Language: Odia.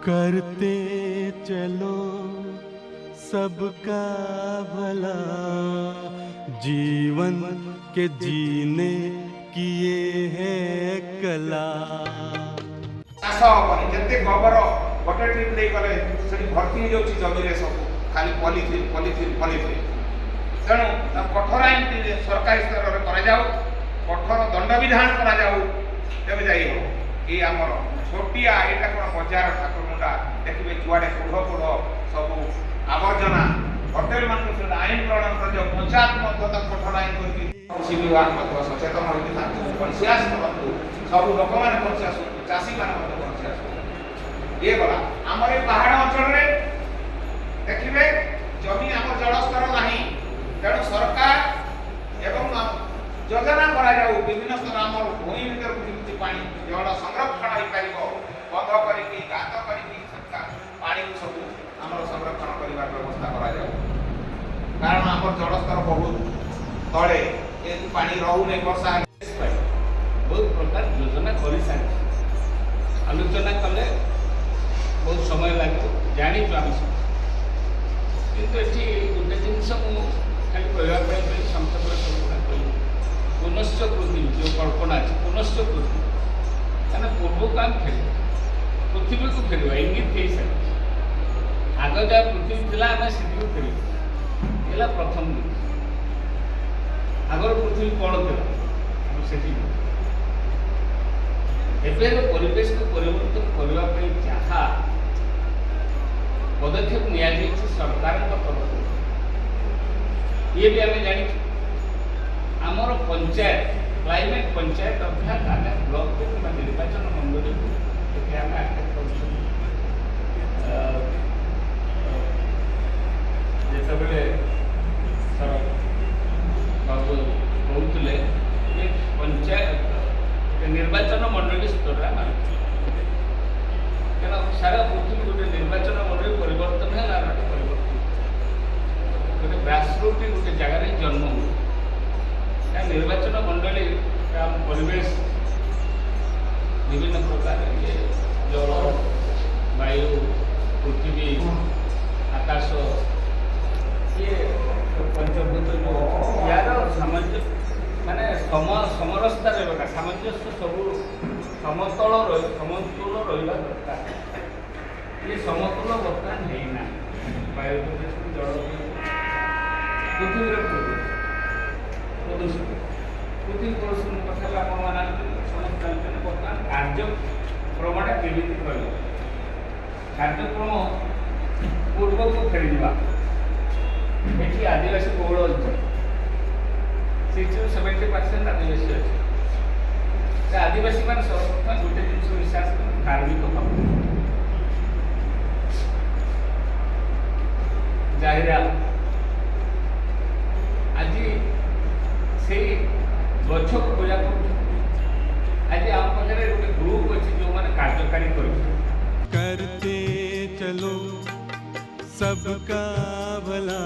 करते चलो सबका भला, जीवन के जीने की ये है कला। ଚାଷ ହବନି ଯେତେ ଗୋବର ଗୋଟେ ଟ୍ରିପ୍ ଦେଇଗଲେ ସେଠି ଭର୍ତ୍ତି ହେଇଯାଉଛି ଜମିରେ ସବୁ ଖାଲି ପଲିଥିନ୍ ପଲିଥିନ୍ ପଲିଥିନ୍। ତେଣୁ କଠୋର ଆଇନ ସରକାରୀ ସ୍ତରରେ କରାଯାଉ, କଠୋର ଦଣ୍ଡବିଧାନ କରାଯାଉ, ତେବେ ଯାଇ ହେବ। ଏଇ ଆମର ଛୋଟିଆ ଏଇଟା କ'ଣ ବଜାର ଠାକୁରମୁଣ୍ଡା ଦେଖିବେ ଯୁଆଡ଼େ କୁଢ଼ ସବୁ ଆବର୍ଜନା ହୋଟେଲ ମାନଙ୍କୁ ସେଟା ଆଇନ ପ୍ରଣୟନ କରାଯାଉ। ପଞ୍ଚାୟତ ମଧ୍ୟ ତାକୁ କଠୋର ଆଇନ କରିକି କୃଷି ବିଭାଗ ମଧ୍ୟ ସଚେତନ ହୋଇକି ତାଙ୍କୁ କନସିୟସ୍ କରନ୍ତୁ। ସବୁ ଲୋକମାନେ କନସିୟସ୍ ହୁଅନ୍ତୁ, ଚାଷୀମାନେ ମଧ୍ୟ କନସିୟସ୍ ହୁଅନ୍ତୁ। ଇଏ ଗଲା ଆମର ଏ ପାହାଡ଼ ଅଞ୍ଚଳରେ ଦେଖିବେ ଜମି ଆମର ଜଳସ୍ତର ନାହିଁ, ତେଣୁ ସରକାର ଏବଂ ଯୋଜନା କରାଯାଉ ବିଭିନ୍ନ ସ୍ତର ଆମର ଭୂଇଁ ଭିତରକୁ କିଛି ପାଣି ଜଳ ସଂରକ୍ଷଣ ହୋଇପାରିବ, ବନ୍ଧ କରିକି ଗାତ କରିକି ପାଣିକୁ ସବୁ ଆମର ସଂରକ୍ଷଣ କରିବାର ବ୍ୟବସ୍ଥା କରାଯାଉ। କାରଣ ଆମର ଜଳସ୍ତର ବହୁତ ତଳେ, ଯେହେତୁ ପାଣି ରହୁନି ବର୍ଷା ବହୁତ ପ୍ରକାର ଯୋଜନା କରିସାରିଛି। ଆଲୋଚନା କଲେ ବହୁତ ସମୟ ଲାଗିବ, ଜାଣିଛୁ ଆମେ ସବୁ। କିନ୍ତୁ ଏଠି ଗୋଟେ ଜିନିଷ ମୁଁ ଖାଲି କହିବା ପାଇଁ ସଂକ୍ଷେପରେ ସବୁଗୁଡ଼ା କହିବି, ପୁନଶ୍ଚ କୃତି ଯେଉଁ କଳ୍ପନା ଅଛି, ପୁନଶ୍ଚ କୃତି କାରଣ ପୂର୍ବକୁ ଆମେ ଫେରିବା, ପୃଥିବୀକୁ ଫେରିବା, ଇଙ୍ଗିତ ହେଇସାରିଛି। ଆଗ ଯାହା ପୃଥିବୀ ଥିଲା ଆମେ ସେଠିକୁ ଫେରିବା, ହେଲା ପ୍ରଥମ ଜିନିଷ। ଆଗର ପୃଥିବୀ କ'ଣ ଥିଲା ଆମେ ସେଠିକୁ, ଏବେର ପରିବେଶକୁ ପରିବର୍ତ୍ତନ କରିବା ପାଇଁ ଯାହା ପଦକ୍ଷେପ ନିଆଯାଇଛି ସରକାରଙ୍କ ତରଫରୁ, ଇଏ ବି ଆମେ ଜାଣିଛୁ। ଆମର ପଞ୍ଚାୟତ କ୍ଲାଇମେଟ୍ ପଞ୍ଚାୟତ ଅର୍ଥାତ୍ ଆମେ ବ୍ଲକକୁ କିମ୍ବା ନିର୍ବାଚନ ମଣ୍ଡଳୀକୁ ଏଠି ଆମେ ଆଟାକ୍ କରୁଛୁ। ଯେତେବେଳେ ବାବୁ କହୁଥିଲେ ଯେ ପଞ୍ଚାୟତ ନିର୍ବାଚନ ମଣ୍ଡଳୀ ସ୍ତରରେ ଆମେ କାରଣ ସାରା ପୃଥିବୀ ଗୋଟେ ନିର୍ବାଚନ ମଣ୍ଡଳୀ ପରିବର୍ତ୍ତନ ହେଲା, ପରିବର୍ତ୍ତନ ଗୋଟେ ଗ୍ରାସରୁଟ୍ ଗୋଟେ ଜାଗାରେ ଜନ୍ମ ହୁଏ। କାରଣ ନିର୍ବାଚନ ମଣ୍ଡଳୀ ପରିବେଶ ବିଭିନ୍ନ ପ୍ରକାର ଇଏ ଜଳ, ବାୟୁ, ପୃଥିବୀ, ଆକାଶ, ଇଏ ପଞ୍ଚଭୂତ ୟାର ସାମଞ୍ଜସ୍ୟ ମାନେ ସମରସତାରେ ରହିବା, ସାମଞ୍ଜସ୍ୟ ସବୁ ସମତୁଲ ରହିବା ଦରକାର। ଇଏ ସମତୁଲ ବର୍ତ୍ତମାନ ହେଇନାହିଁ। ବାୟୁ ପ୍ରଦୂଷଣ, ଜଳ ପୃଥିବୀର ପ୍ରଦୂଷଣ, ପୃଥିବୀ ପ୍ରଦୂଷଣ କଥା ଆପଣମାନେ ସମସ୍ତେ ଜାଣିଛନ୍ତି। ବର୍ତ୍ତମାନ କାର୍ଯ୍ୟକ୍ରମଟା କେମିତି ରହିବ, କାର୍ଯ୍ୟକ୍ରମ ପୂର୍ବକୁ ଫେରିଯିବା। ଏଠି ଆଦିବାସୀ ବହୁଳ ଅଞ୍ଚଳ, 60-70% ଆଦିବାସୀ ଅଛି। ସେ ଆଦିବାସୀମାନେ ସର୍ବପ୍ରଥମେ ଗୋଟେ ଜିନିଷ ବିଶ୍ୱାସ କରନ୍ତି, ଧାର୍ମିକ ଭାବ। ଜାହିରା ଆଜି ସେଇ ଗଛକୁ ପୂଜା କରୁଛନ୍ତି। ଆଜି ଆମ ପାଖରେ ଗୋଟେ ଗ୍ରୁପ ଅଛି ଯେଉଁମାନେ କାର୍ଯ୍ୟକାରୀ କରୁଛନ୍ତି। करते चलो सबका भला।